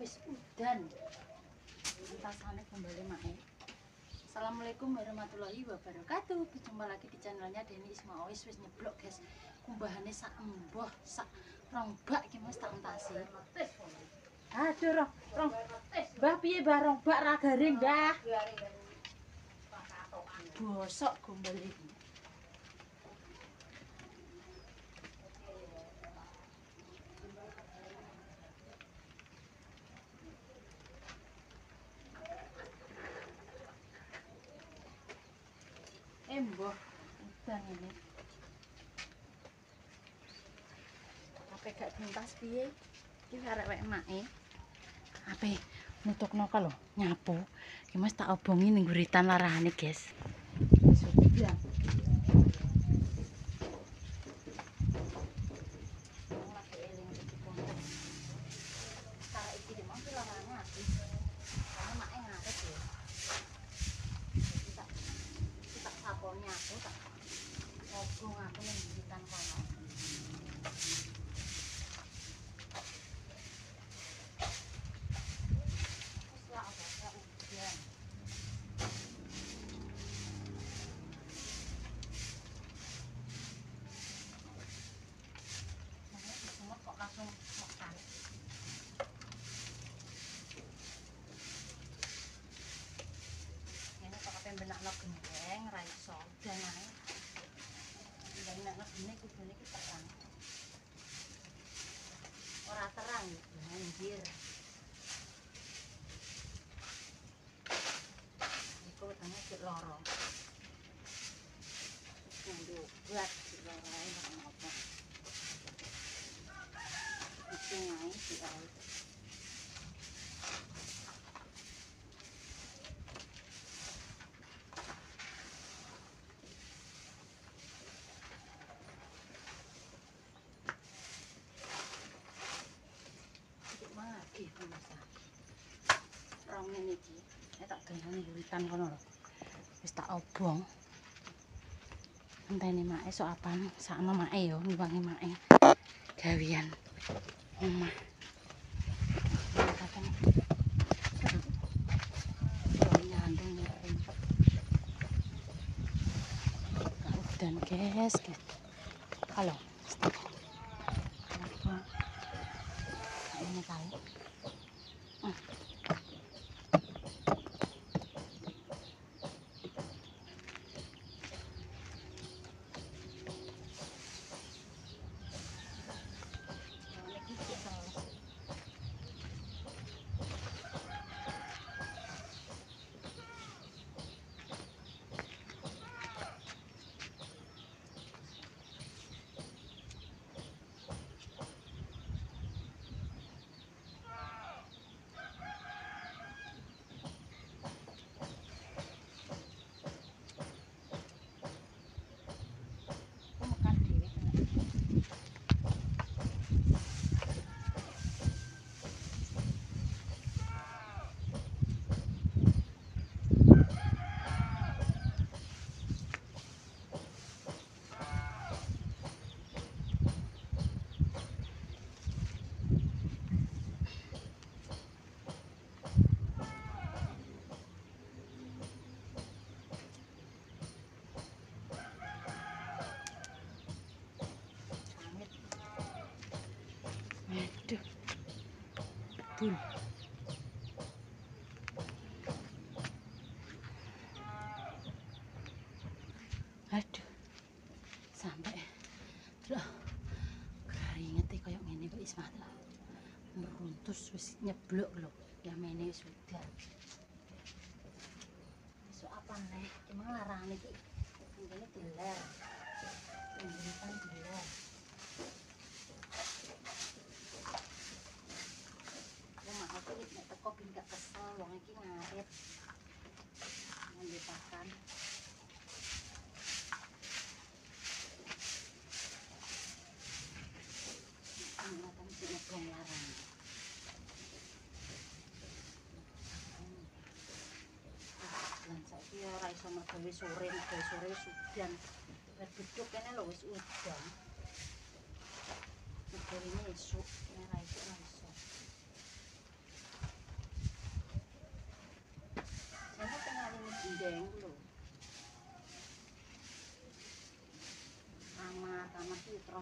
wis udan. Antasane kembali mae. Assalamualaikum warahmatullahi wabarakatuh. Berjumpa lagi di channelnya Deni Ismail. Wis nyeblok guys. Kumbahane sak emboh, sak rong bak iki Mas tak entasi. Aduh rong. Mbah piye Mbah rong bak ra garing, Mbah? Bosok gombal iki. Mbah udan ini. Ape gak tuntas piye? Iki arek wek make. Ape nutupno ka lho, nyapu. Iki Mas tak obongi ning guritan larahane, guys. Sudah. Benakno gendeng ra iso udan ae. Benakno gendeng kudune iki terang. Ora terang banjir. Iku wetenge sik loro. Nggo buat sik loro ae apa. Iki ae sik ae. Rong iki tak gawe guritan kono lho. Wis tak obong. Enteni make sok apan sakno make yo ngiwangi make. Gawian omah. Udan guys. Halo. Apa? Ini kali. Betul. Aduh. Sampai loh. Keringet e koyo ngene kok Ismail. Meruntus wis nyeblok lho. Ya mene sudah. Iso apa nih? Emang larang iki. Ngene diler. Pemberitaan diler. Nek teko ben gak kesel wong iki ngarit. Ngombe pakan. Ingatan sik ngebong larang. Lan saiki ora iso mergawe sore udan. Beduk kene lho wis udan. Mergawene esuk ora iso.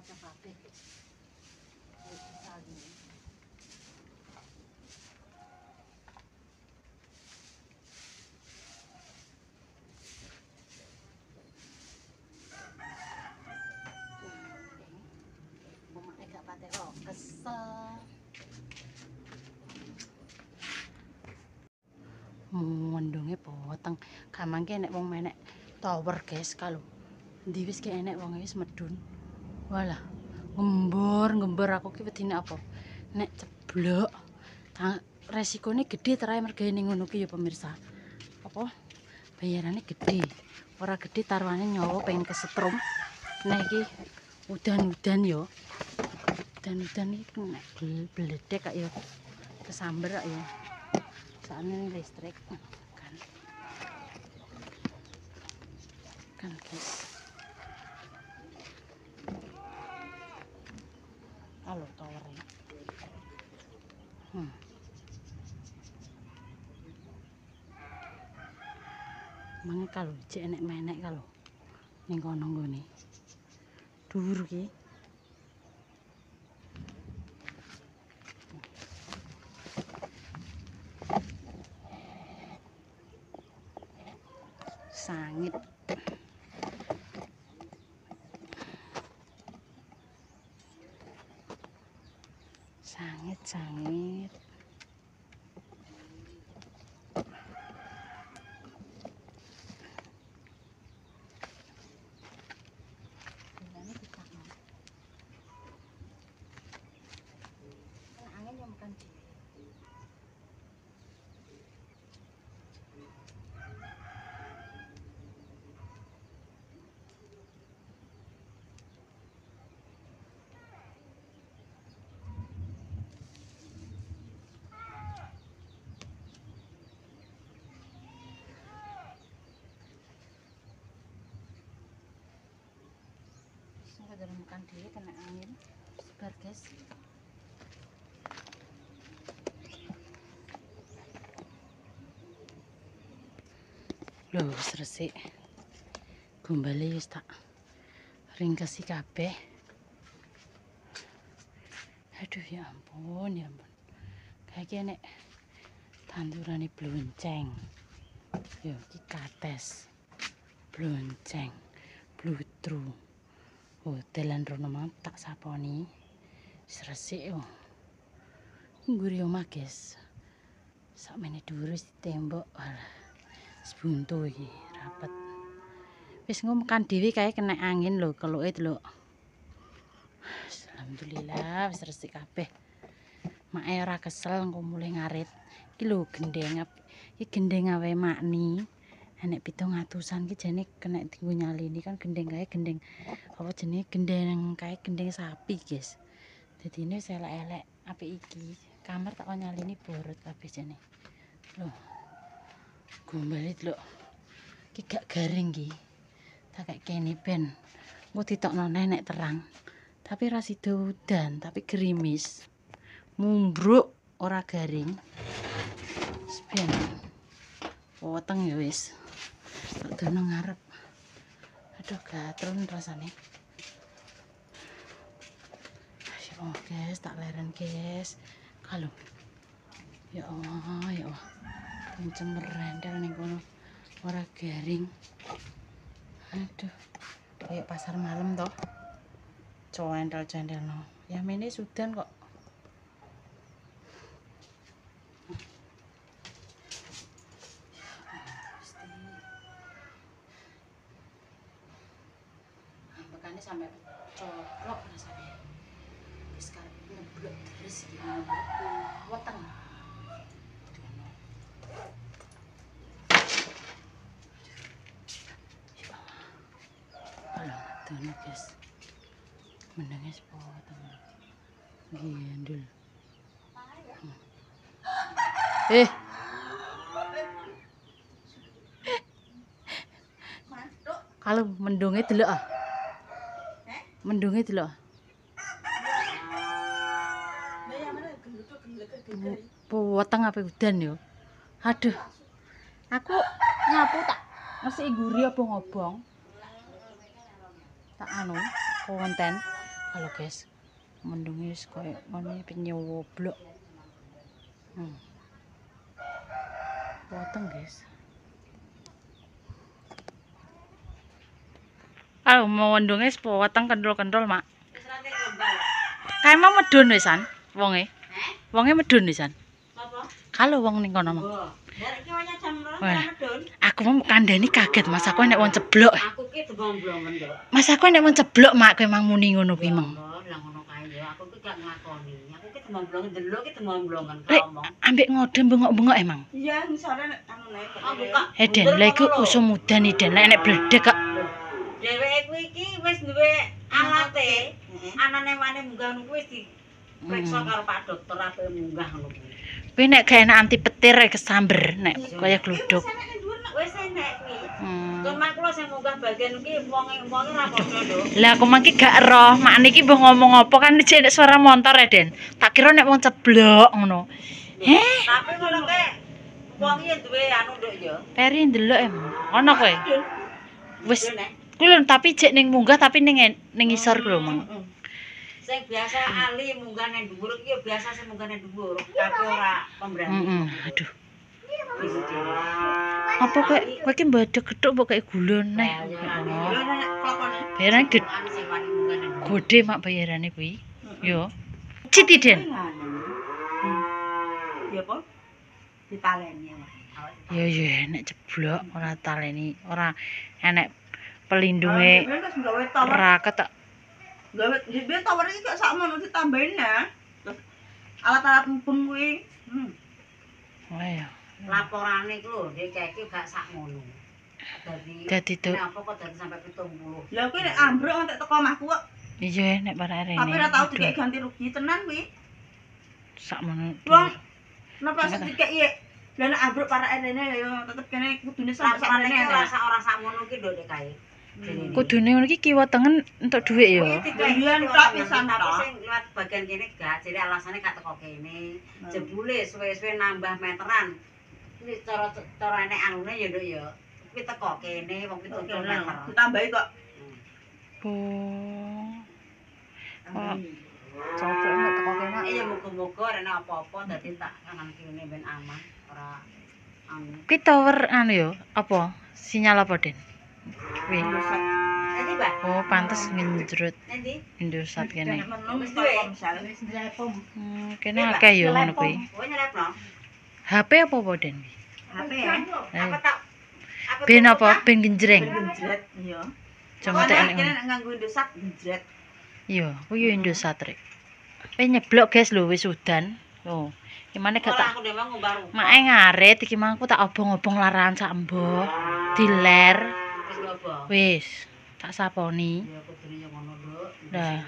kaca kabeh. Wis sali. Omake gak pate kok kesel. Mendunge poteng. Kamangke nek wong menek tower, guys, kalau ndi wis ge enek wong wis medun. Walah, ngembor aku ki wedine apa? Nek ceblok resikone gede terae mergane ngono ki ya pemirsa. Apa? Bayarannya gede. Ora gede taruhane nyawa pengen kesetrum. Nek iki udan-udan yo. Udan-udan iki nek bledek kak ya kesamber kak ya. Soalnya listrik kan guys. Halo towernya. Mangke kalau cek enek menek kalau ning kono nggone. Dhuwur ki. Sangit. Sangit. Angin yang makan dhewe. Dalam makan dhewe kena angin sebar guys. Loh wis resik. Gombale wis tak ringkesi kabeh. Aduh ya ampun. Kayak nek tandurane blonceng. Yo iki kates. Blonceng, blutru. Oh, dalan rono mang tak saponi. Wis resik yo. Ngguri omah, guys. Sakmene dhuwur wis ditembok. Alah. Wis buntu iki, rapet. Wis ngomkan dhewe kae kena angin lho, keluke delok. Alhamdulillah wis resik kabeh. Make ora kesel engko mulih ngarit. Iki lho gendeng. Iki gendeng awe makni. Enek 700-an ki jane kena dienggo nyalini kan gendeng kae gendeng apa jenenge gendeng kae gendeng sapi, guys. Dadine wis elek-elek apik iki. Kamar tak nyalini borot kabeh jane. Loh. Gombale lho. Ki gak garing ki. Tak kayak kene ben. Engko ditokno nek terang. Tapi ra sida udan, tapi gerimis. Mumbruk ora garing. Sepian. Weteng ya wis. Tak dono ngarep. Aduh gatrun rasane. Ya Allah guys, tak leren guys. Kalau ya Allah. Kenceng merendel ning kono. Ora garing. Aduh. Kayak pasar malam toh. Cendel no. Ya mene sudan kok. Ambekane sampai coplok rasanya. Wis karep ngeblok terus iki weteng. Alah, dono guys. Menenge sepotong. Gendul. Kalau mendunge delok ah. Mendunge delok. Weteng apa udan yo. Aduh. Aku nyapu tak ngesiki guri apa ngobong. Tak anu konten. Halo guys, mendungi koyo ngene penyewo blok. Potong guys. Mau mendungi potong kendol-kendol mak. Kae mau medun wisan wonge. Wonge medun wisan. Apa? Kalau wong ning kono mah. Derek ki wanya jam 2 medun. Aku mau kandhani kaget Mas aku nek wong ceblok. Aku ki demong-blongen kok. Mas aku nek wong ceblok mak kowe mang muni ngono kuwi mong. Lah ngono kae ya aku ki gak nglakoni. Aku ki demong-blongen delok ki demong-blongen ngomong. Ambek ngode bengok-bengok emang. Iya, misale anu naik. Oh buka. Den lha iku usum mudan Den nek bledek kok. Dheweke kuwi iki wis duwe alate. Anane wane munggah ngono kuwi wis dipriksa karo Pak Dokter ape munggah ngono kuwi. Kuwi nek gak enak anti petir kesamber nek kaya gluduk. Wis enak kuwi. Cuman kula sing munggah bagian iki wong-wong ora padha lho. Lah aku mangki gak roh, mak niki mbah ngomong apa kan jek suara motor ya, Den. Tak kira nek wong ceblok ngono. Tapi ngono ke wong iki duwe anu nduk ya. Peri ndelok emang. Ono kowe. Wis kuwi tapi jek ning munggah tapi ning ngisor lho, Mang. Sing biasa ali munggah nang dhuwur iki ya biasa sing munggah nang dhuwur, tapi ora pemberani. Aduh. Apa kowe iki mbadeg gethuk mbok kaya gula neh. Bayaran gede mak bayarane kuwi. Yo. Citi Den. Ya apa? Ditaleni. Ya enek ceblok ora taleni, ora enek pelindunge ora ketek. Gawe dhewe tower iki kok sakmono ditambahin ya. Alat-alat mumpung kuwi. Oh ya. Laporane iku lho, DKI gak sakmono. Dadi apa kok dadi sampai 70. Lah kuwi nek ambruk entek teko omahku kok. Iya nek para rene. Tapi ora tau dikek ganti rugi tenan kuwi. Sakmono. Wong napa sik dikek lha nek ambruk para rene ya tetep kene kudune sampe sakmene ora sakmono ki lho DKI. Kudune ngono iki kiwa tengen entuk dhuwit ya. Digawean tok pisan tapi sing liwat bagian kene gak, jadi alasane gak teko kene. Jebule suwe-suwe nambah meteran. Kuwi cara enek anune ya nduk ya. Kuwi teko kene wong 7 meter. Ditambahi kok. Oh. Coba nek teko kene ya muga-muga rene apa-apa dadi tak kanan kene ben aman ora anu. Ki tower anu ya, apa? Sinyal apa, Den? Kuwi. Nanti, Mbak. Oh, pantes ngenjrut. Nanti. Indosat kene. Kene akeh ya ngono kuwi. HP apa Den? HP ya. Apa tak? Ben apa? Ben genjreng. Genjret, iya. Cuma tek nek nganggo Indosat genjret. Iya, kuwi yo Indosat rek. Nyeblok guys lho wis udan. Oh. Gimana gak tak? Mae ngarit iki mangku tak obong-obong larangan sak mbah. Diler. Wis, tak saponi. Ya kudune yo ngono lho. Lah.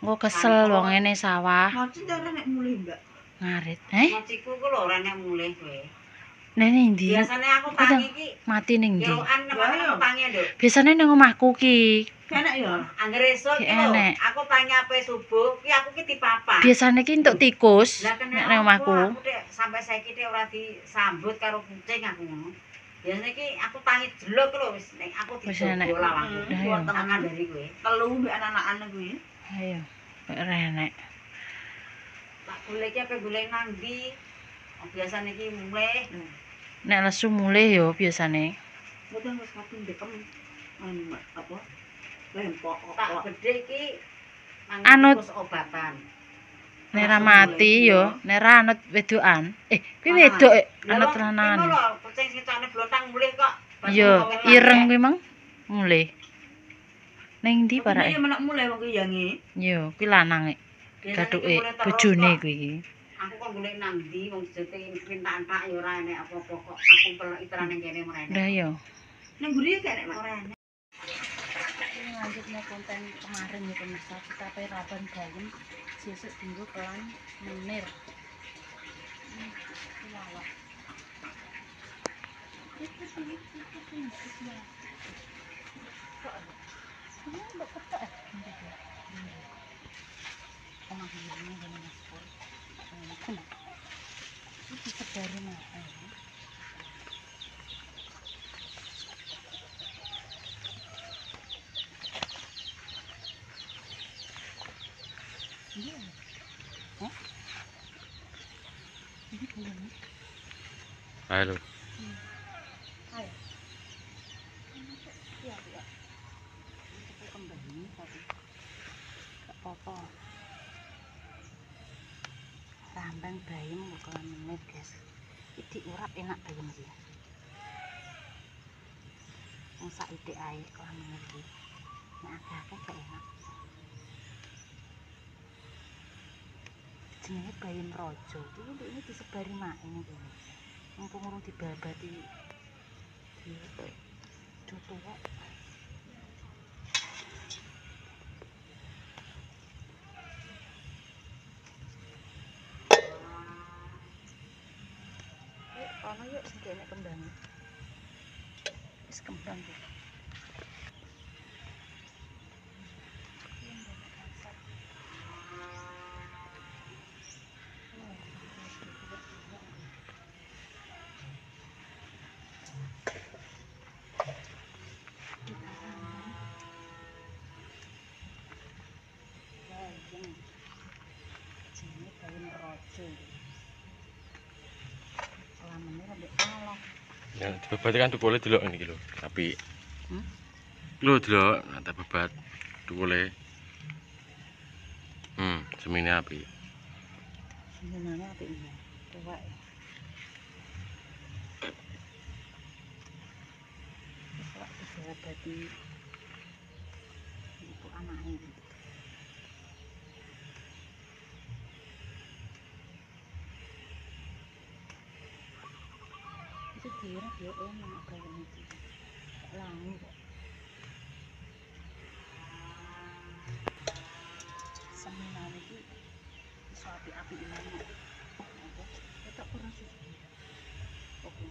Engko kesel wong ngene sawah. Ngoci ora nek mulih, Mbak. Ngarit. Ngociku ku lho ora nek mulih kowe. Nene ndi? Biasane aku tangi iki mati ning ndi? Yo an tangi nduk. Biasane ning omahku ki. Enak ya. Angger esuk ki lho. Aku tangi ape subuh ki aku ki dipapah. Biasane ki entuk tikus nek ning omahku. Aku sampai saiki ora disambut karo kucing aku ngono. Biasane ki aku tangi jeluk lho wis nek aku dijogo lawangku. Tangan dari kowe. Telu mbek anak-anakane kuwi. Ayo. Kok renek. Tak golek iki ape golek nang ndi? Biasane ki mulih. Nek lesu mulih ya biasane. Mboten wis kadung dekem apa? Lempok tak gedhe iki anut obatan. Nek ra mati ya, nek ra anut wedokan. Kuwi wedok anut lanangan. Iki lho, kucing sitane blontang mulih kok. Iya, ireng kuwi mang mulih. Ning ndi parake? Iya menak mulih wong kuwi yange. Iya, kuwi lanang gathuke bojone kuwi iki. Aku kok golek nang ndi wong jete pintak-entak ya ora enek apa-apa kok. Aku pelek terane kene mrene. Lah iya. Ning guri gak enek ora enek. Ini lanjutnya konten kemarin ya pemirsa, kita peraban bayem sesuk dinggo kelan menir. Lawak. Itu kok. Mbok ketok. Omah ini ngene sport. Itu sedari mah. Halo. Ayo. Iya, iya. Itu kembali tapi gak apa-apa. Rambang bayam kok menit, guys. Iki urap enak bayam iki. Wong sak itik ae kok menit iki. Nek akeh-akeh gak enak. Jenenge bayam raja. Ini disebari mak ini kene. Mumpung urung dibabati. Tutuk. Ana yuk sing kene kembang. Wis kembang tuh. Jenenge bayam raja. Lamene rambek Allah. Ya, bebat kan boleh delok niki lho. Apik. Lho delok, tak bebat. Boleh. Semene apik. Senengane apik iya. Coba ya. Coba dibabati. Itu anake. Itu dirap ya enak bayam iki. Langu kok. Seminane iki iso apik-apik banget. Ketok kurang susu. Oke.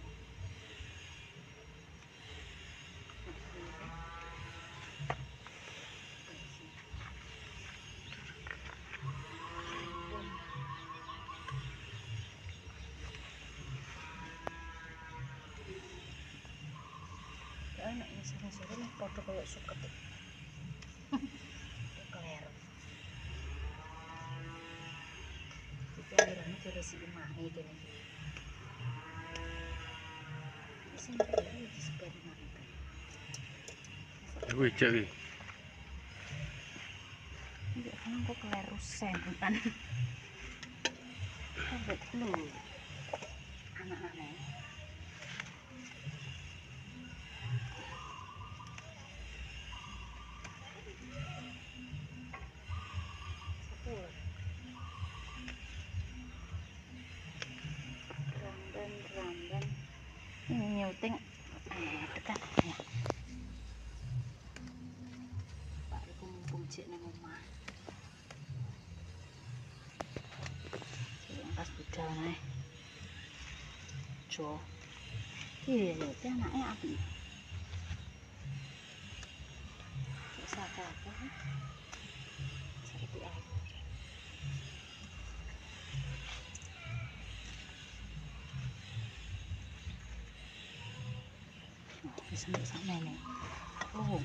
Enak ini sore-sore nih padha koyo suket. Keleru. Iki akhirnya diresiki mae kene iki. Sing iki disebari mae. Iku ijek iki. Iki kan kok keleru sen kan. Hebat lho. Anak-anak. Ramban ini nyuting dekat ya. Pak iku mumpung jek nang omah. Sing pas budal nae. Jo. Iya, iki anake apik. Saka apa? Seperti apa? Wis sampe sakmene. Oh.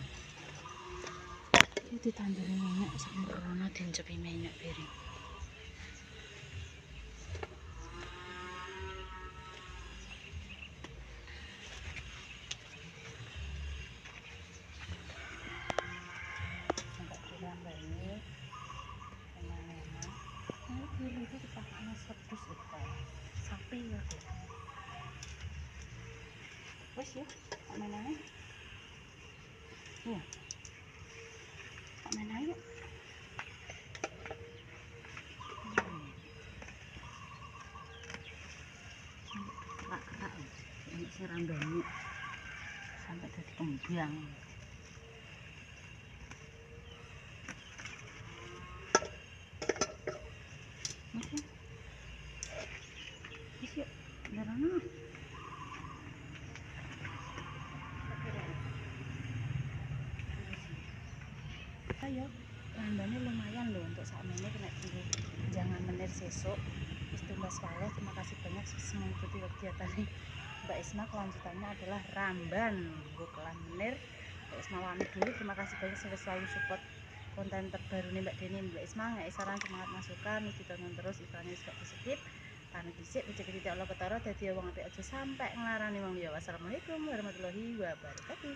Iki ditanduri minyak sak merono diencepi minyak piring. Sampai dirambani. Enak-enak. Nah, dulu itu dipakainya sedus itu. Sapi ya. Wes ya, tak main aja. Iya. Tak main aja. Kerak-kerak. Ini siram banyak. Sampai jadi kembang. Oke. Wes yuk. Darana. Ayo, rambanya lumayan loh untuk saat ini kena dulu. Jangan menir sesuk. Wis tumbas walau. Terima kasih banyak sudah mengikuti kegiatan ini. Mbak Isma kelanjutannya adalah ramban. Bukan menir. Mbak Isma pamit dulu. Terima kasih banyak sudah selalu support konten terbaru nih Mbak Deni. Mbak Isma nggak saran semangat masukan. Ditonton terus iklannya juga di skip. Karena dhisik rezeki tidak Allah ketara dadi wong apik aja sampai nglarani wong liya. Wassalamualaikum warahmatullahi wabarakatuh.